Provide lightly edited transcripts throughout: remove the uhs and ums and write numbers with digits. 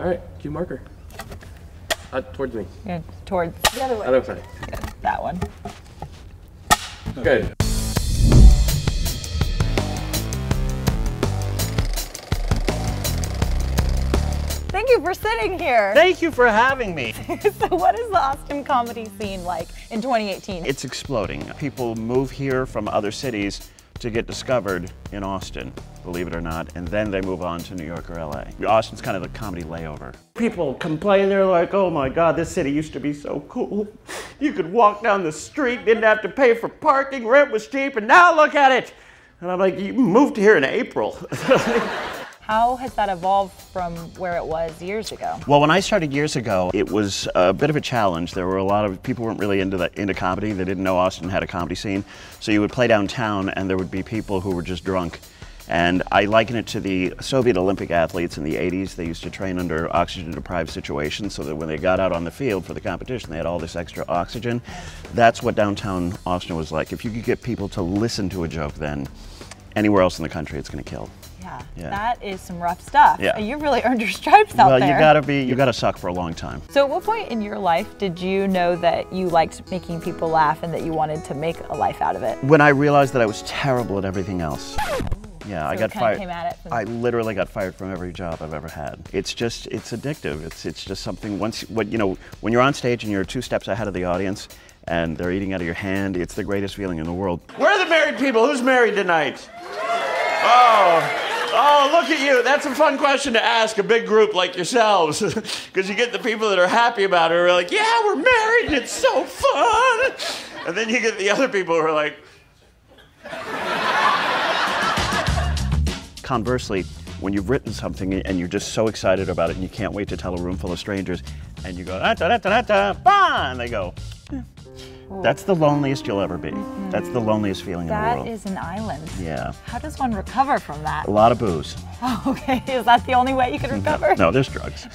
All right, cue marker. Towards me. Yeah, towards the other way. Other side. Yeah, that one. Good. Thank you for sitting here. Thank you for having me. So what is the Austin comedy scene like in 2018? It's exploding. People move here from other cities to get discovered in Austin, believe it or not, and then they move on to New York or LA. Austin's kind of the comedy layover. People complain, they're like, oh my God, this city used to be so cool. You could walk down the street, didn't have to pay for parking, rent was cheap, and now look at it. And I'm like, you moved here in April. How has that evolved from where it was years ago? Well, when I started years ago, it was a bit of a challenge. There were a lot of people weren't really into comedy. They didn't know Austin had a comedy scene. So you would play downtown and there would be people who were just drunk. And I liken it to the Soviet Olympic athletes in the 80s. They used to train under oxygen-deprived situations so that when they got out on the field for the competition, they had all this extra oxygen. That's what downtown Austin was like. If you could get people to listen to a joke then, anywhere else in the country, it's going to kill. Yeah, that is some rough stuff. Yeah. You really earned your stripes out there. Well, you gotta suck for a long time. So at what point in your life did you know that you liked making people laugh and that you wanted to make a life out of it? When I realized that I was terrible at everything else. Yeah, so I got fired. Came at it I literally got fired from every job I've ever had. It's addictive. It's just something when you're on stage and you're 2 steps ahead of the audience and they're eating out of your hand, it's the greatest feeling in the world. Where are the married people? Who's married tonight? Oh, look at you. That's a fun question to ask a big group like yourselves. Because you get the people that are happy about it who are like, yeah, we're married and it's so fun. And then you get the other people who are like. Conversely, when you've written something and you're just so excited about it and you can't wait to tell a room full of strangers and you go, bah, and they go, that's the loneliest you'll ever be. That's the loneliest feeling in the world. That is an island. Yeah. How does one recover from that? A lot of booze. Oh, okay. Is that the only way you can recover? No, there's drugs.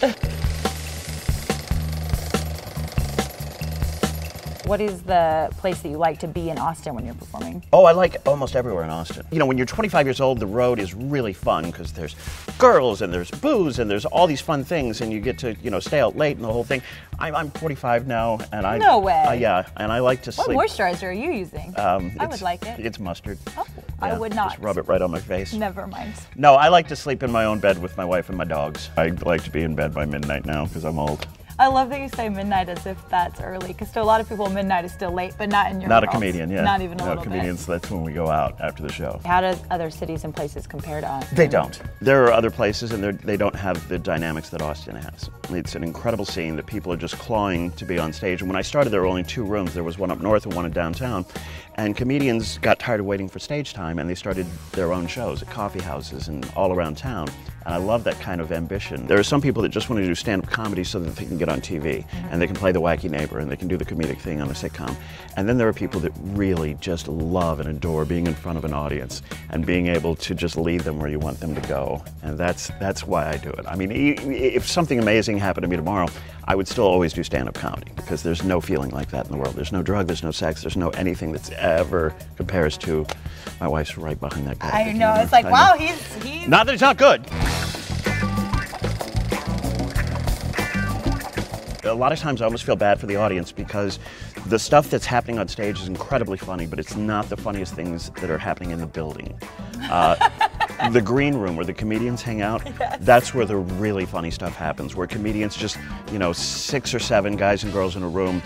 What is the place that you like to be in Austin when you're performing? Oh, I like almost everywhere in Austin. You know, when you're 25 years old, the road is really fun because there's girls and there's booze and there's all these fun things and you get to, stay out late and the whole thing. I'm 45 now and I... No way. Yeah, and I like to sleep. What moisturizer are you using? I would like it. It's mustard. Oh, yeah, I would not. Just rub it right on my face. Never mind. No, I like to sleep in my own bed with my wife and my dogs. I like to be in bed by midnight now because I'm old. I love that you say midnight as if that's early, because to a lot of people, midnight is still late, but not in your Not world. A comedian, yeah. Not even a little comedians, bit. That's when we go out after the show. How do other cities and places compare to Austin? They don't. There are other places, and they don't have the dynamics that Austin has. It's an incredible scene that people are just clawing to be on stage. And when I started, there were only 2 rooms. There was one up north and one in downtown. And comedians got tired of waiting for stage time, and they started their own shows at coffee houses and all around town. And I love that kind of ambition. There are some people that just want to do stand-up comedy so that they can get on TV, and they can play the wacky neighbor, and they can do the comedic thing on a sitcom. And then there are people that really just love and adore being in front of an audience and being able to just lead them where you want them to go. And that's why I do it. I mean, if something amazing happened to me tomorrow, I would still always do stand-up comedy because there's no feeling like that in the world. There's no drug, there's no sex, there's no anything that's ever compares to my wife's right behind that guy. I know, it's like, wow, he's... Not that it's not good. A lot of times I almost feel bad for the audience because the stuff that's happening on stage is incredibly funny, but it's not the funniest things that are happening in the building. The green room where the comedians hang out, yes. That's where the really funny stuff happens, where comedians just, 6 or 7 guys and girls in a room,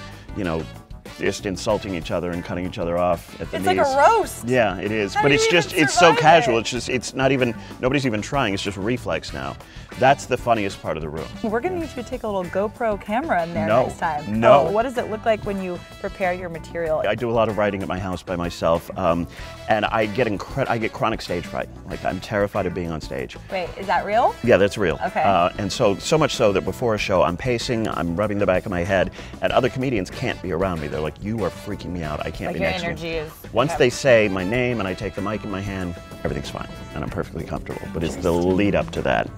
just insulting each other and cutting each other off at the knees. It's like a roast. Yeah, it is. But it's so casual. It's not even, nobody's even trying. It's just reflex now. That's the funniest part of the room. We're going to need you to take a little GoPro camera in there next time. No. Oh, what does it look like when you prepare your material? I do a lot of writing at my house by myself, and I get chronic stage fright. Like, I'm terrified of being on stage. Wait, is that real? Yeah, that's real. Okay. And so much so that before a show, I'm pacing, I'm rubbing the back of my head, and other comedians can't be around me. They're like, you are freaking me out. I can't be next to you. Your energy is... Once they say my name and I take the mic in my hand, everything's fine, and I'm perfectly comfortable. But it's the lead up to that.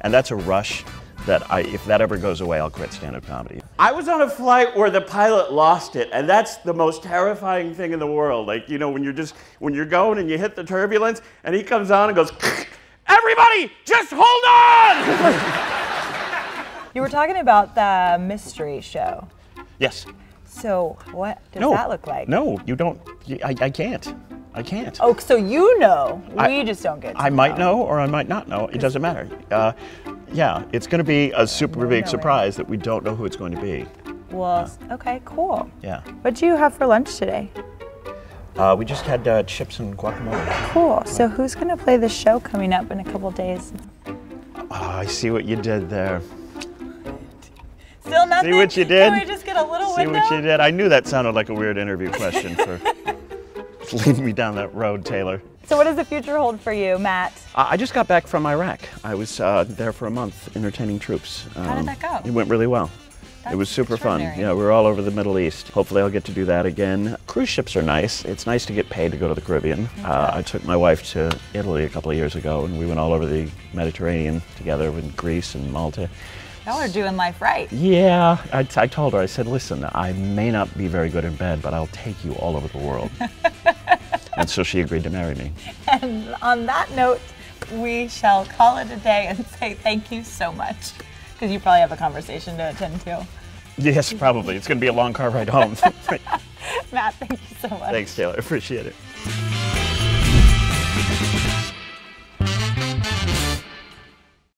And that's a rush that if that ever goes away, I'll quit stand-up comedy. I was on a flight where the pilot lost it, and that's the most terrifying thing in the world. Like, when you're going and you hit the turbulence, and he comes on and goes, everybody, just hold on! You were talking about the mystery show. Yes. So what does that look like? No, you don't. I can't. I can't. Oh, so you know. We just don't get to I might know or I might not know. It doesn't matter. Yeah, it's going to be a super big surprise that we don't know who it's going to be. Well, okay, cool. Yeah. What do you have for lunch today? We just had chips and guacamole. Cool. So who's going to play the show coming up in a couple days? Oh, I see what you did there. Still nothing? See what you did? Can we just get a little See window? what you did? I knew that sounded like a weird interview question for leading me down that road, Taylor. So what does the future hold for you, Matt? I just got back from Iraq. I was there for a month entertaining troops. How did that go? It went really well. It was super fun. Yeah, we were all over the Middle East. Hopefully I'll get to do that again. Cruise ships are nice. It's nice to get paid to go to the Caribbean. I took my wife to Italy a couple of years ago and we went all over the Mediterranean together with Greece and Malta. Y'all are doing life right. Yeah, I told her, I said, listen, I may not be very good in bed, but I'll take you all over the world. And so she agreed to marry me. And on that note, we shall call it a day and say thank you so much. Because you probably have a conversation to attend to. Yes, probably. It's going to be a long car ride home. Matt, thank you so much. Thanks, Taylor. I appreciate it.